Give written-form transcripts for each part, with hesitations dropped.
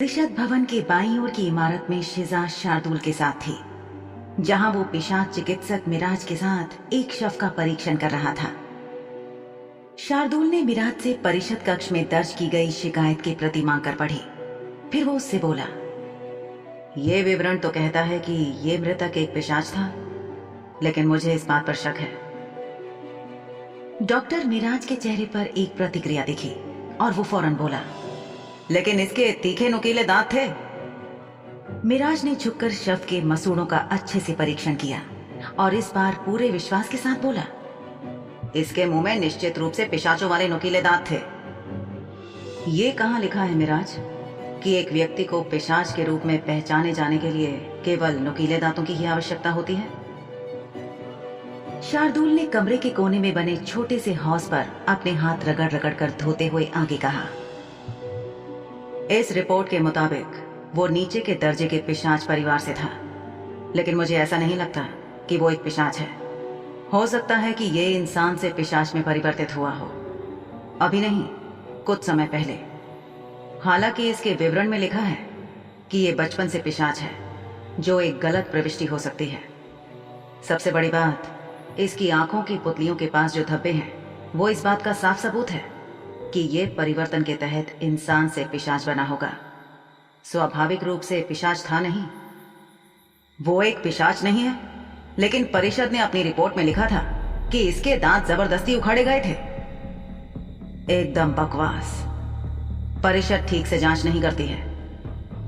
परिषद भवन के बाईं ओर की इमारत में शिजा शार्दुल के साथ थी, जहां वो पिशाच चिकित्सक मिराज के साथ एक शव का परीक्षण कर रहा था। शार्दुल ने मिराज से परिषद कक्ष में दर्ज की गई शिकायत की प्रति मांगकर पढ़ी। फिर वो उससे बोला, ये विवरण तो कहता है कि ये मृतक एक पिशाच था, लेकिन मुझे इस बात पर शक है। डॉक्टर मिराज के चेहरे पर एक प्रतिक्रिया दिखी और वो फौरन बोला, लेकिन इसके तीखे नुकीले दांत थे। मिराज ने झुककर शव के मसूड़ों का अच्छे से परीक्षण किया और इस बार पूरे विश्वास के साथ बोला, इसके मुंह में निश्चित रूप से पिशाचों वाले नुकीले दांत थे। ये कहां लिखा है मिराज कि एक व्यक्ति को पिशाच के रूप में पहचाने जाने के लिए केवल नुकीले दांतों की ही आवश्यकता होती है? शार्दुल ने कमरे के कोने में बने छोटे से हौज पर अपने हाथ रगड़ रगड़ कर धोते हुए आगे कहा, इस रिपोर्ट के मुताबिक वो नीचे के दर्जे के पिशाच परिवार से था, लेकिन मुझे ऐसा नहीं लगता कि वो एक पिशाच है। हो सकता है कि ये इंसान से पिशाच में परिवर्तित हुआ हो, अभी नहीं, कुछ समय पहले। हालांकि इसके विवरण में लिखा है कि ये बचपन से पिशाच है, जो एक गलत प्रविष्टि हो सकती है। सबसे बड़ी बात, इसकी आंखों की पुतलियों के पास जो धब्बे हैं, वो इस बात का साफ सबूत है कि ये परिवर्तन के तहत इंसान से पिशाच बना होगा। स्वाभाविक रूप से पिशाच था नहीं। वो एक पिशाच नहीं है, लेकिन परिषद ने अपनी रिपोर्ट में लिखा था कि इसके दांत जबरदस्ती उखाड़े गए थे। एकदम बकवास। परिषद ठीक से जांच नहीं करती है।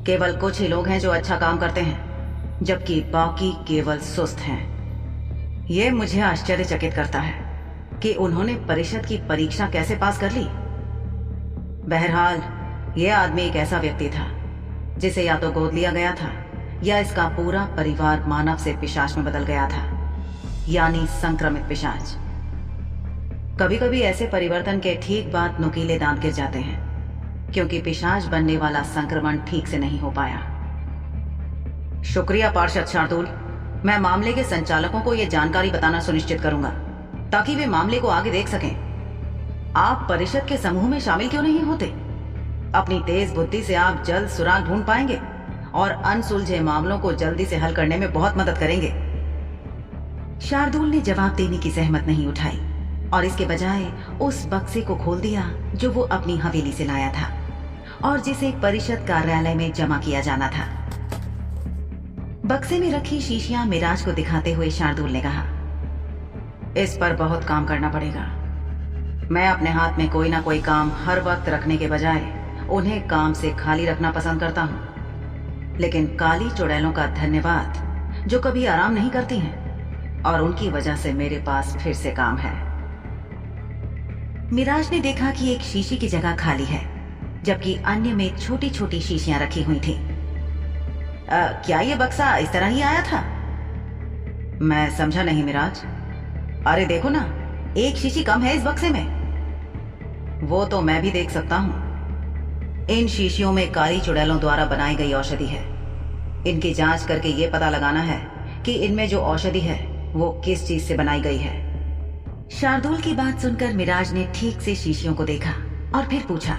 केवल कुछ ही लोग हैं जो अच्छा काम करते हैं, जबकि बाकी केवल सुस्त हैं। यह मुझे आश्चर्यचकित करता है कि उन्होंने परिषद की परीक्षा कैसे पास कर ली। बहरहाल, यह आदमी एक ऐसा व्यक्ति था जिसे या तो गोद लिया गया था या इसका पूरा परिवार मानव से पिशाच में बदल गया था, यानी संक्रमित पिशाच। कभी कभी ऐसे परिवर्तन के ठीक बाद नुकीले दांत गिर जाते हैं, क्योंकि पिशाच बनने वाला संक्रमण ठीक से नहीं हो पाया। शुक्रिया पार्षद शार्दुल। मैं मामले के संचालकों को यह जानकारी बताना सुनिश्चित करूंगा ताकि वे मामले को आगे देख सकें। आप परिषद के समूह में शामिल क्यों नहीं होते? अपनी तेज बुद्धि से आप जल्द सुराग ढूंढ पाएंगे और अनसुलझे मामलों को जल्दी से हल करने में बहुत मदद करेंगे। शार्दुल ने जवाब देने की जहमत नहीं उठाई और इसके बजाय उस बक्से को खोल दिया जो वो अपनी हवेली से लाया था और जिसे परिषद कार्यालय में जमा किया जाना था। बक्से में रखी शीशियां मिराज को दिखाते हुए शार्दुल ने कहा, इस पर बहुत काम करना पड़ेगा। मैं अपने हाथ में कोई ना कोई काम हर वक्त रखने के बजाय उन्हें काम से खाली रखना पसंद करता हूं, लेकिन काली चुड़ैलों का धन्यवाद जो कभी आराम नहीं करती हैं और उनकी वजह से मेरे पास फिर से काम है। मिराज ने देखा कि एक शीशी की जगह खाली है, जबकि अन्य में छोटी छोटी शीशियां रखी हुई थी। क्या ये बक्सा इस तरह ही आया था? मैं समझा नहीं मिराज। अरे देखो ना, एक शीशी कम है इस बक्से में। वो तो मैं भी देख सकता हूं। इन शीशियों में काली चुड़ैलों द्वारा बनाई गई औषधि है। इनकी जांच करके ये पता लगाना है कि इनमें जो औषधि है वो किस चीज से बनाई गई है। शार्दुल की बात सुनकर मिराज ने ठीक से शीशियों को देखा और फिर पूछा,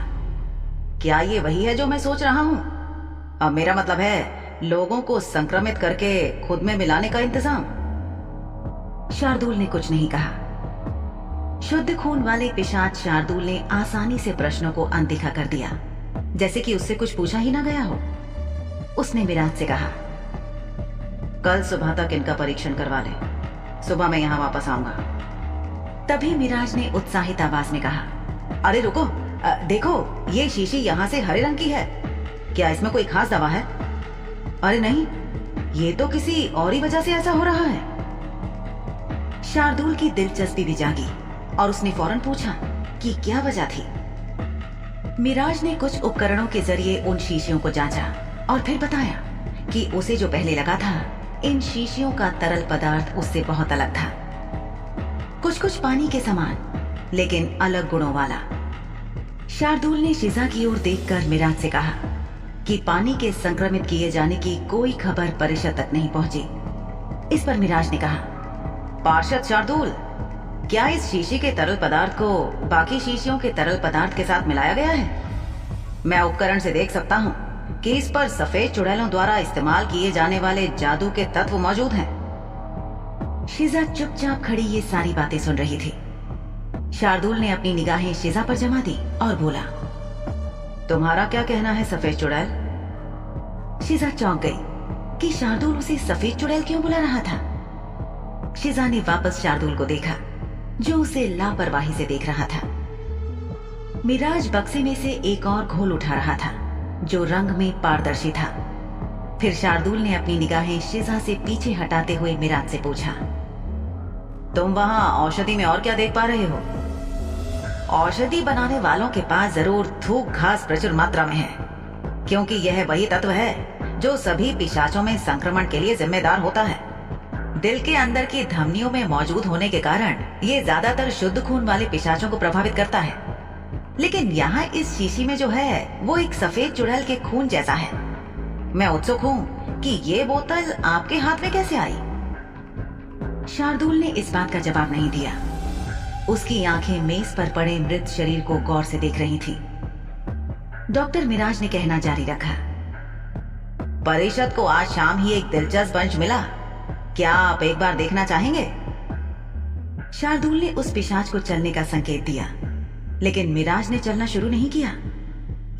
क्या ये वही है जो मैं सोच रहा हूं? अब मेरा मतलब है लोगों को संक्रमित करके खुद में मिलाने का इंतजाम। शार्दुल ने कुछ नहीं कहा। शुद्ध खून वाले पिशाच शार्दुल ने आसानी से प्रश्नों को अनदेखा कर दिया, जैसे कि उससे कुछ पूछा ही ना गया हो। उसने मिराज से कहा, कल सुबह तक इनका परीक्षण करवा ले, सुबह मैं यहां वापस आऊंगा। तभी मिराज ने उत्साहित आवाज में कहा, अरे रुको, देखो ये शीशी यहां से हरे रंग की है। क्या इसमें कोई खास दवा है? अरे नहीं, ये तो किसी और ही वजह से ऐसा हो रहा है। शार्दुल की दिलचस्पी भी जागी और उसने फौरन पूछा कि क्या वजह थी। मिराज ने कुछ उपकरणों के जरिए उन शीशियों को जांचा और फिर बताया कि उसे जो पहले लगा था, इन शीशियों का तरल पदार्थ उससे बहुत अलग था। कुछ पानी के समान, लेकिन अलग गुणों वाला। शार्दुल ने शिजा की ओर देखकर मिराज से कहा कि पानी के संक्रमित किए जाने की कोई खबर परिषद तक नहीं पहुंची। इस पर मिराज ने कहा, पार्षद शार्दुल, क्या इस शीशी के तरल पदार्थ को बाकी शीशियों के तरल पदार्थ के साथ मिलाया गया है? मैं उपकरण से देख सकता हूँ कि इस पर सफेद चुड़ैलों द्वारा इस्तेमाल किए जाने वाले जादू के तत्व मौजूद हैं। शिजा चुपचाप खड़ी ये सारी बातें सुन रही थी। शार्दुल ने अपनी निगाहें शिजा पर जमा दी और बोला, तुम्हारा क्या कहना है सफेद चुड़ैल? शिजा चौंक गई कि शार्दुल उसे सफेद चुड़ैल क्यों बुला रहा था। शिजा ने वापस शार्दुल को देखा जो उसे लापरवाही से देख रहा था। मिराज बक्से में से एक और घोल उठा रहा था जो रंग में पारदर्शी था। फिर शार्दुल ने अपनी निगाहें शिजा से पीछे हटाते हुए मिराज से पूछा, तुम वहां औषधि में और क्या देख पा रहे हो? औषधि बनाने वालों के पास जरूर थूक घास प्रचुर मात्रा में है, क्योंकि यह वही तत्व है जो सभी पिशाचों में संक्रमण के लिए जिम्मेदार होता है। दिल के अंदर की धमनियों में मौजूद होने के कारण ये ज्यादातर शुद्ध खून वाले पिशाचों को प्रभावित करता है। लेकिन यहाँ इस शीशी में जो है वो एक सफेद चुड़ैल के खून जैसा है। मैं उत्सुक हूँ कि ये बोतल आपके हाथ में कैसे आई? शार्दुल ने इस बात का जवाब नहीं दिया। उसकी आंखें मेज पर पड़े मृत शरीर को गौर से देख रही थी। डॉक्टर मिराज ने कहना जारी रखा, परिषद को आज शाम ही एक दिलचस्प अंश मिला, क्या आप एक बार देखना चाहेंगे? शार्दुल ने उस पिशाच को चलने का संकेत दिया, लेकिन मिराज ने चलना शुरू नहीं किया।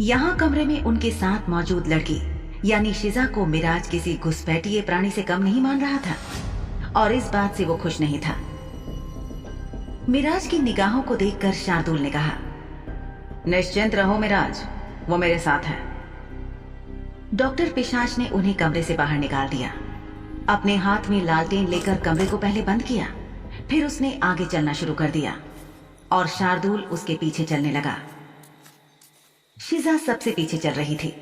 यहाँ कमरे में उनके साथ मौजूद लड़की यानी शिजा को मिराज किसी घुसपैठिए प्राणी से कम नहीं मान रहा था और इस बात से वो खुश नहीं था। मिराज की निगाहों को देखकर शार्दुल ने कहा, निश्चिंत रहो मिराज, वो मेरे साथ है। डॉक्टर पिशाच ने उन्हें कमरे से बाहर निकाल दिया। अपने हाथ में लालटेन लेकर कमरे को पहले बंद किया, फिर उसने आगे चलना शुरू कर दिया और शार्दुल उसके पीछे चलने लगा। शिजा सबसे पीछे चल रही थी।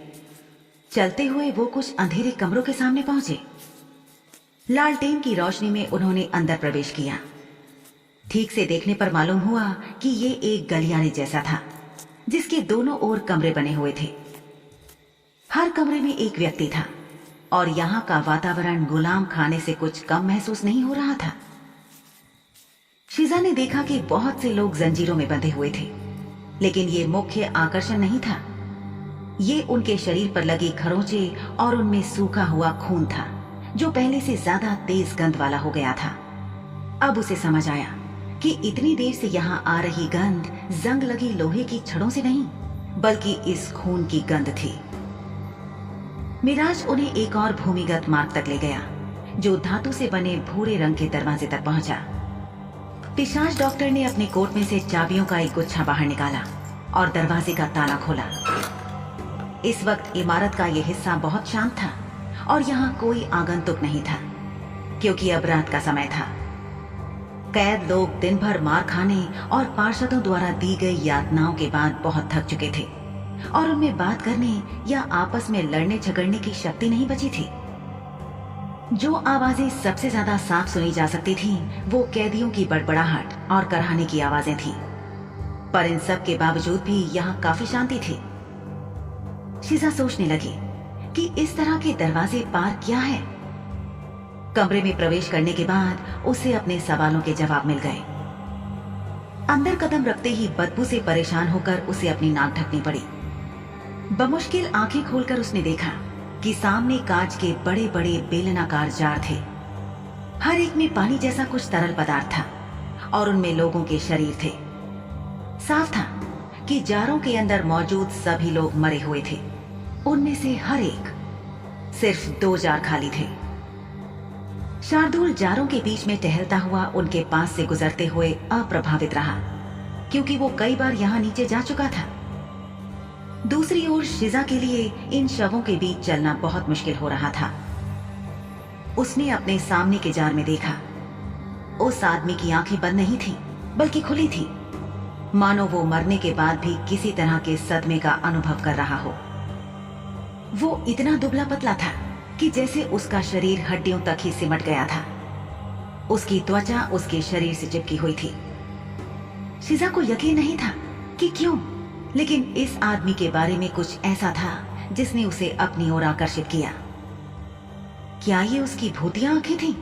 चलते हुए वो कुछ अंधेरे कमरों के सामने पहुंचे। लालटेन की रोशनी में उन्होंने अंदर प्रवेश किया। ठीक से देखने पर मालूम हुआ कि ये एक गलियारे जैसा था जिसके दोनों ओर कमरे बने हुए थे। हर कमरे में एक व्यक्ति था और यहाँ का वातावरण गुलाम खाने से कुछ कम महसूस नहीं हो रहा था। शिजा ने देखा कि बहुत से लोग जंजीरों में बंधे हुए थे, लेकिन ये मुख्य आकर्षण नहीं था। ये उनके शरीर पर लगी खरोंचे और उनमें सूखा हुआ खून था जो पहले से ज्यादा तेज गंध वाला हो गया था। अब उसे समझ आया कि इतनी देर से यहाँ आ रही गंध जंग लगी लोहे की छड़ों से नहीं, बल्कि इस खून की गंध थी। मिराज उन्हें एक और भूमिगत मार्ग तक ले गया जो धातु से बने भूरे रंग के दरवाजे तक पहुंचा। पिशाच डॉक्टर ने अपने कोट में से चाबियों का एक गुच्छा बाहर निकाला और दरवाजे का ताला खोला। इस वक्त इमारत का यह हिस्सा बहुत शांत था और यहाँ कोई आगंतुक नहीं था, क्योंकि अब रात का समय था। कैद लोग दिन भर मार खाने और पार्षदों द्वारा दी गई यातनाओं के बाद बहुत थक चुके थे और उनमें बात करने या आपस में लड़ने झगड़ने की शक्ति नहीं बची थी। जो आवाजें सबसे ज्यादा साफ सुनी जा सकती थीं, वो कैदियों की बड़बड़ाहट और कराहने की आवाजें थीं। पर इन सब के बावजूद भी यहाँ काफी शांति थी। शिजा सोचने लगी कि इस तरह के दरवाजे पार क्या है। कमरे में प्रवेश करने के बाद उसे अपने सवालों के जवाब मिल गए। अंदर कदम रखते ही बदबू से परेशान होकर उसे अपनी नाक ढकनी पड़ी। बमुश्किल आंखें खोलकर उसने देखा कि सामने कांच के बड़े बड़े बेलनाकार जार थे। हर एक में पानी जैसा कुछ तरल पदार्थ था और उनमें लोगों के शरीर थे। साफ था कि जारों के अंदर मौजूद सभी लोग मरे हुए थे। उनमें से हर एक, सिर्फ 2 जार खाली थे। शार्दुल जारों के बीच में टहलता हुआ उनके पास से गुजरते हुए अप्रभावित रहा, क्योंकि वो कई बार यहाँ नीचे जा चुका था। दूसरी ओर शिजा के लिए इन शवों के बीच चलना बहुत मुश्किल हो रहा था। उसने अपने सामने के जार में देखा। उस आदमी की आंखें बंद नहीं थी, बल्कि खुली थी, मानो वो मरने के बाद भी किसी तरह के सदमे का अनुभव कर रहा हो। वो इतना दुबला पतला था कि जैसे उसका शरीर हड्डियों तक ही सिमट गया था। उसकी त्वचा उसके शरीर से चिपकी हुई थी। शिजा को यकीन नहीं था कि क्यों, लेकिन इस आदमी के बारे में कुछ ऐसा था जिसने उसे अपनी ओर आकर्षित किया। क्या ये उसकी भूतिया आंखें थीं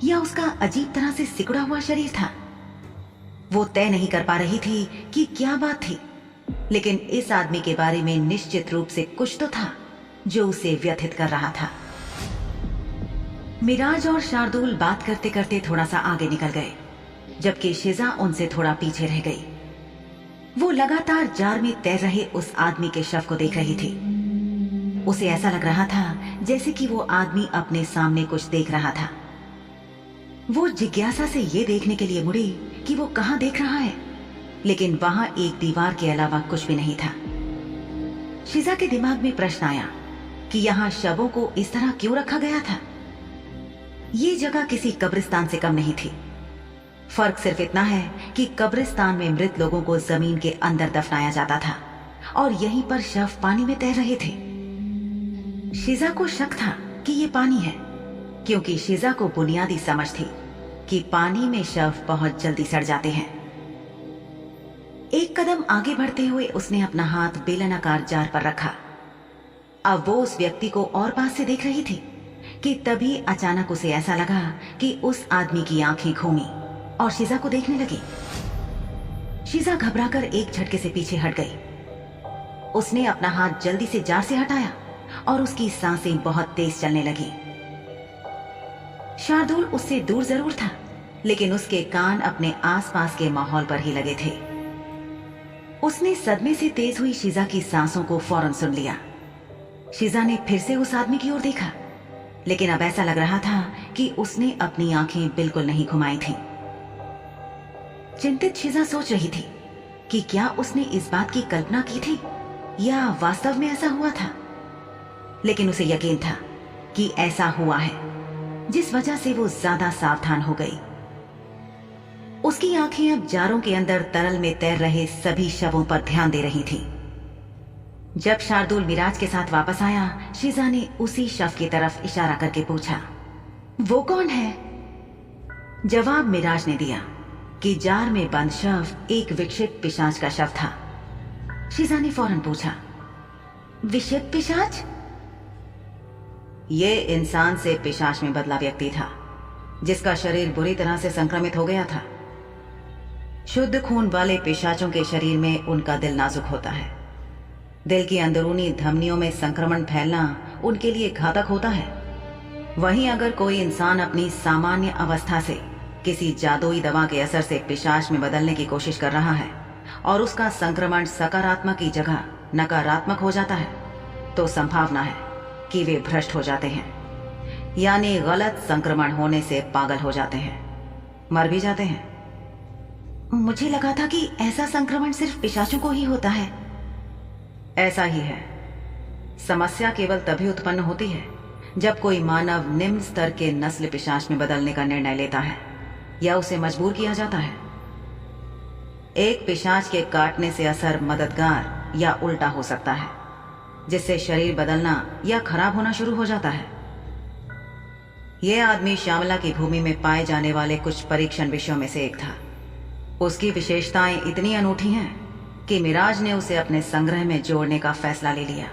या उसका अजीब तरह से सिकुड़ा हुआ शरीर था? वो तय नहीं कर पा रही थी कि क्या बात थी, लेकिन इस आदमी के बारे में निश्चित रूप से कुछ तो था जो उसे व्यथित कर रहा था। मिराज और शार्दुल बात करते करते थोड़ा सा आगे निकल गए, जबकि शिजा उनसे थोड़ा पीछे रह गई। वो लगातार जार में तैर रहे उस आदमी के शव को देख रही थी। उसे ऐसा लग रहा था जैसे कि वो आदमी अपने सामने कुछ देख रहा था। वो जिज्ञासा से ये देखने के लिए मुड़ी कि वो कहां देख रहा है, लेकिन वहां एक दीवार के अलावा कुछ भी नहीं था। शिजा के दिमाग में प्रश्न आया कि यहां शवों को इस तरह क्यों रखा गया था। ये जगह किसी कब्रिस्तान से कम नहीं थी। फर्क सिर्फ इतना है कि कब्रिस्तान में मृत लोगों को जमीन के अंदर दफनाया जाता था और यहीं पर शव पानी में तैर रहे थे। शिजा को शक था कि ये पानी है, क्योंकि शिजा को बुनियादी समझ थी कि पानी में शव बहुत जल्दी सड़ जाते हैं। एक कदम आगे बढ़ते हुए उसने अपना हाथ बेलनाकार जार पर रखा। अब वो उस व्यक्ति को और पास से देख रही थी कि तभी अचानक उसे ऐसा लगा कि उस आदमी की आंखें घूमी और शिजा को देखने लगी। शिजा घबराकर एक झटके से पीछे हट गई। उसने अपना हाथ जल्दी से जार से हटाया और उसकी सांसें बहुत तेज चलने लगी। शार्दुल उससे दूर जरूर था, लेकिन उसके कान अपने आसपास के माहौल पर ही लगे थे। उसने सदमे से तेज हुई शिजा की सांसों को फौरन सुन लिया। शिजा ने फिर से उस आदमी की ओर देखा, लेकिन अब ऐसा लग रहा था कि उसने अपनी आंखें बिल्कुल नहीं घुमाई थीं। चिंतित शिजा सोच रही थी कि क्या उसने इस बात की कल्पना की थी या वास्तव में ऐसा हुआ था, लेकिन उसे यकीन था कि ऐसा हुआ है, जिस वजह से वो ज्यादा सावधान हो गई। उसकी आंखें अब जारों के अंदर तरल में तैर रहे सभी शवों पर ध्यान दे रही थी। जब शार्दुल मिराज के साथ वापस आया, शिजा ने उसी शव की तरफ इशारा करके पूछा, वो कौन है? जवाब मिराज ने दिया कि जार में बंद शव एक विक्षिप्त पिशाच का शव था। शिजा ने फौरन पूछा, विक्षिप्त पिशाच? ये इंसान से पिशाच में बदला व्यक्ति था, जिसका शरीर बुरी तरह से संक्रमित हो गया था। शुद्ध खून वाले पिशाचों के शरीर में उनका दिल नाजुक होता है। दिल की अंदरूनी धमनियों में संक्रमण फैलना उनके लिए घातक होता है। वहीं अगर कोई इंसान अपनी सामान्य अवस्था से किसी जादुई दवा के असर से पिशाच में बदलने की कोशिश कर रहा है और उसका संक्रमण सकारात्मक की जगह नकारात्मक हो जाता है, तो संभावना है कि वे भ्रष्ट हो जाते हैं, यानी गलत संक्रमण होने से पागल हो जाते हैं, मर भी जाते हैं। मुझे लगा था कि ऐसा संक्रमण सिर्फ पिशाचों को ही होता है। ऐसा ही है। समस्या केवल तभी उत्पन्न होती है जब कोई मानव निम्न स्तर के नस्ल पिशाच में बदलने का निर्णय लेता है या उसे मजबूर किया जाता है। एक पिशाच के काटने से असर मददगार या उल्टा हो सकता है, जिससे शरीर बदलना या खराब होना शुरू हो जाता है। यह आदमी श्यामला की भूमि में पाए जाने वाले कुछ परीक्षण विषयों में से एक था। उसकी विशेषताएं इतनी अनूठी हैं कि मिराज ने उसे अपने संग्रह में जोड़ने का फैसला ले लिया।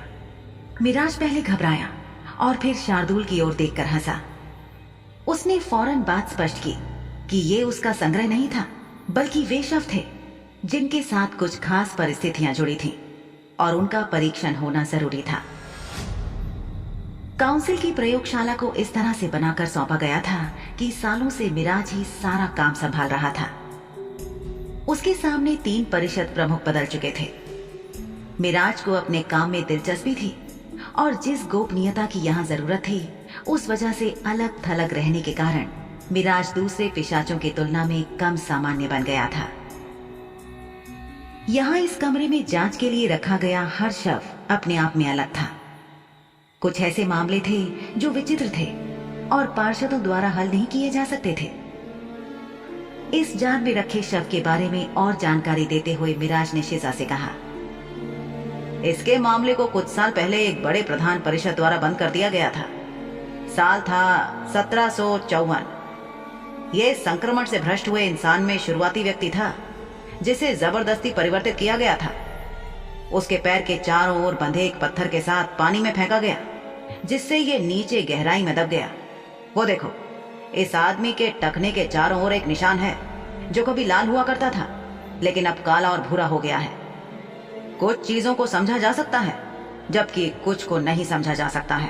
मिराज पहले घबराया और फिर शार्दुल की ओर देखकर हंसा। उसने फौरन बात स्पष्ट की कि ये उसका संग्रह नहीं था, बल्कि वे शव थे जिनके साथ कुछ खास परिस्थितियां जुड़ी थीं और उनका परीक्षण होना जरूरी था। काउंसिल की प्रयोगशाला को इस तरह से बनाकर सौंपा गया था कि सालों से मिराज ही सारा काम संभाल रहा था। उसके सामने 3 परिषद प्रमुख बदल चुके थे। मिराज को अपने काम में दिलचस्पी थी और जिस गोपनीयता की यहाँ जरूरत थी, उस वजह से अलग थलग रहने के कारण मिराज दूसरे पिशाचों की तुलना में कम सामान्य बन गया था। यहाँ इस कमरे में जांच के लिए रखा गया हर शव अपने आप में अलग था। कुछ ऐसे मामले थे जो विचित्र थे और पार्षदों द्वारा हल नहीं किए जा सकते थे। इस जार में रखे शव के बारे में और जानकारी देते हुए मिराज ने शिजा से कहा, इसके मामले को कुछ साल पहले एक बड़े प्रधान परिषद द्वारा बंद कर दिया गया था। साल था 1754। ये संक्रमण से भ्रष्ट हुए इंसान में शुरुआती व्यक्ति था जिसे जबरदस्ती परिवर्तित किया गया था। उसके पैर के चारों ओर बंधे एक पत्थर के साथ पानी में फेंका गया, जिससे ये नीचे गहराई में दब गया। वो देखो, इस आदमी के टखने के चारों ओर एक निशान है जो कभी लाल हुआ करता था, लेकिन अब काला और भूरा हो गया है। कुछ चीजों को समझा जा सकता है, जबकि कुछ को नहीं समझा जा सकता है।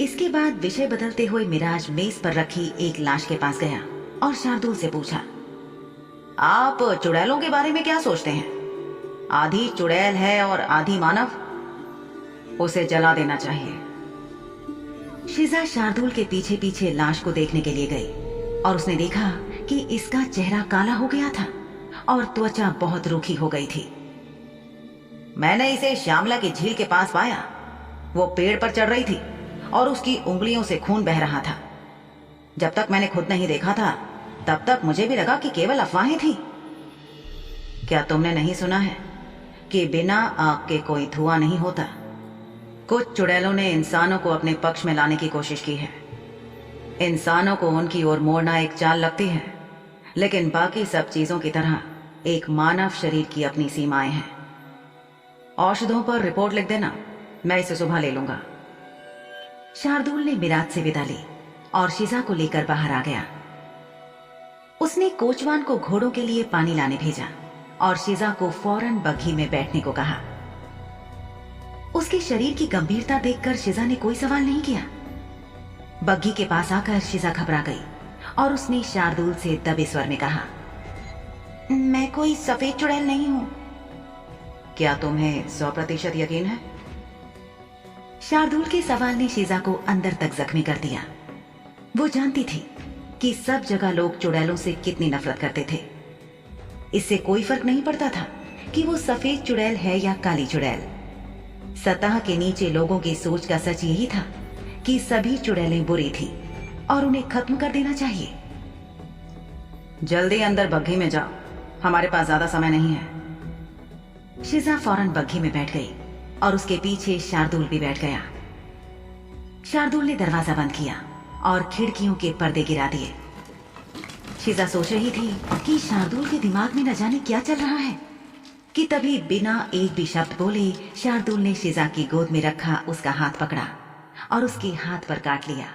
इसके बाद विषय बदलते हुए मिराज मेज पर रखी एक लाश के पास गया और शार्दुल से पूछा, आप चुड़ैलों के बारे में क्या सोचते हैं? आधी चुड़ैल है और आधी मानव, उसे जला देना चाहिए। शिजा शार्दुल के पीछे पीछे लाश को देखने के लिए गई और उसने देखा कि इसका चेहरा काला हो गया था और त्वचा बहुत रूखी हो गई थी। मैंने इसे श्यामला की झील के पास पाया। वो पेड़ पर चढ़ रही थी और उसकी उंगलियों से खून बह रहा था। जब तक मैंने खुद नहीं देखा था तब तक मुझे भी लगा कि केवल अफवाहें थी। क्या तुमने नहीं सुना है कि बिना आग के कोई धुआं नहीं होता? कुछ चुड़ैलों ने इंसानों को अपने पक्ष में लाने की कोशिश की है। इंसानों को उनकी ओर मोड़ना एक चाल लगती है, लेकिन बाकी सब चीजों की तरह एक मानव शरीर की अपनी सीमाएं हैं। औषधों पर रिपोर्ट लिख देना, मैं इसे सुबह ले लूंगा। शार्दुल ने मिराज से विदा ली और शिजा को लेकर बाहर आ गया। उसने कोचवान को घोड़ों के लिए पानी लाने भेजा और शिजा को फौरन बग्घी में बैठने को कहा। उसके शरीर की गंभीरता देखकर शिजा ने कोई सवाल नहीं किया। बग्घी के पास आकर शिजा घबरा गई और उसने शार्दुल से दबे स्वर में कहा, मैं कोई सफेद चुड़ैल नहीं हूं। क्या तुम्हें 100% यकीन है? शार्दुल के सवाल ने शिजा को अंदर तक जख्मी कर दिया। वो जानती थी कि सब जगह लोग चुड़ैलों से कितनी नफरत करते थे। इससे कोई फर्क नहीं पड़ता था कि वो सफेद चुड़ैल है या काली चुड़ैल। सतह के नीचे लोगों की सोच का सच यही था कि सभी चुड़ैलें बुरी थी और उन्हें खत्म कर देना चाहिए। जल्दी अंदर बग्घी में जाओ, हमारे पास ज्यादा समय नहीं है। शिजा फौरन बग्घी में बैठ गई और उसके पीछे शार्दुल भी बैठ गया। शार्दुल ने दरवाजा बंद किया और खिड़कियों के पर्दे गिरा दिए। शिजा सोच रही थी कि शार्दुल के दिमाग में न जाने क्या चल रहा है कि तभी बिना एक भी शब्द बोले शार्दुल ने शिजा की गोद में रखा उसका हाथ पकड़ा और उसके हाथ पर काट लिया।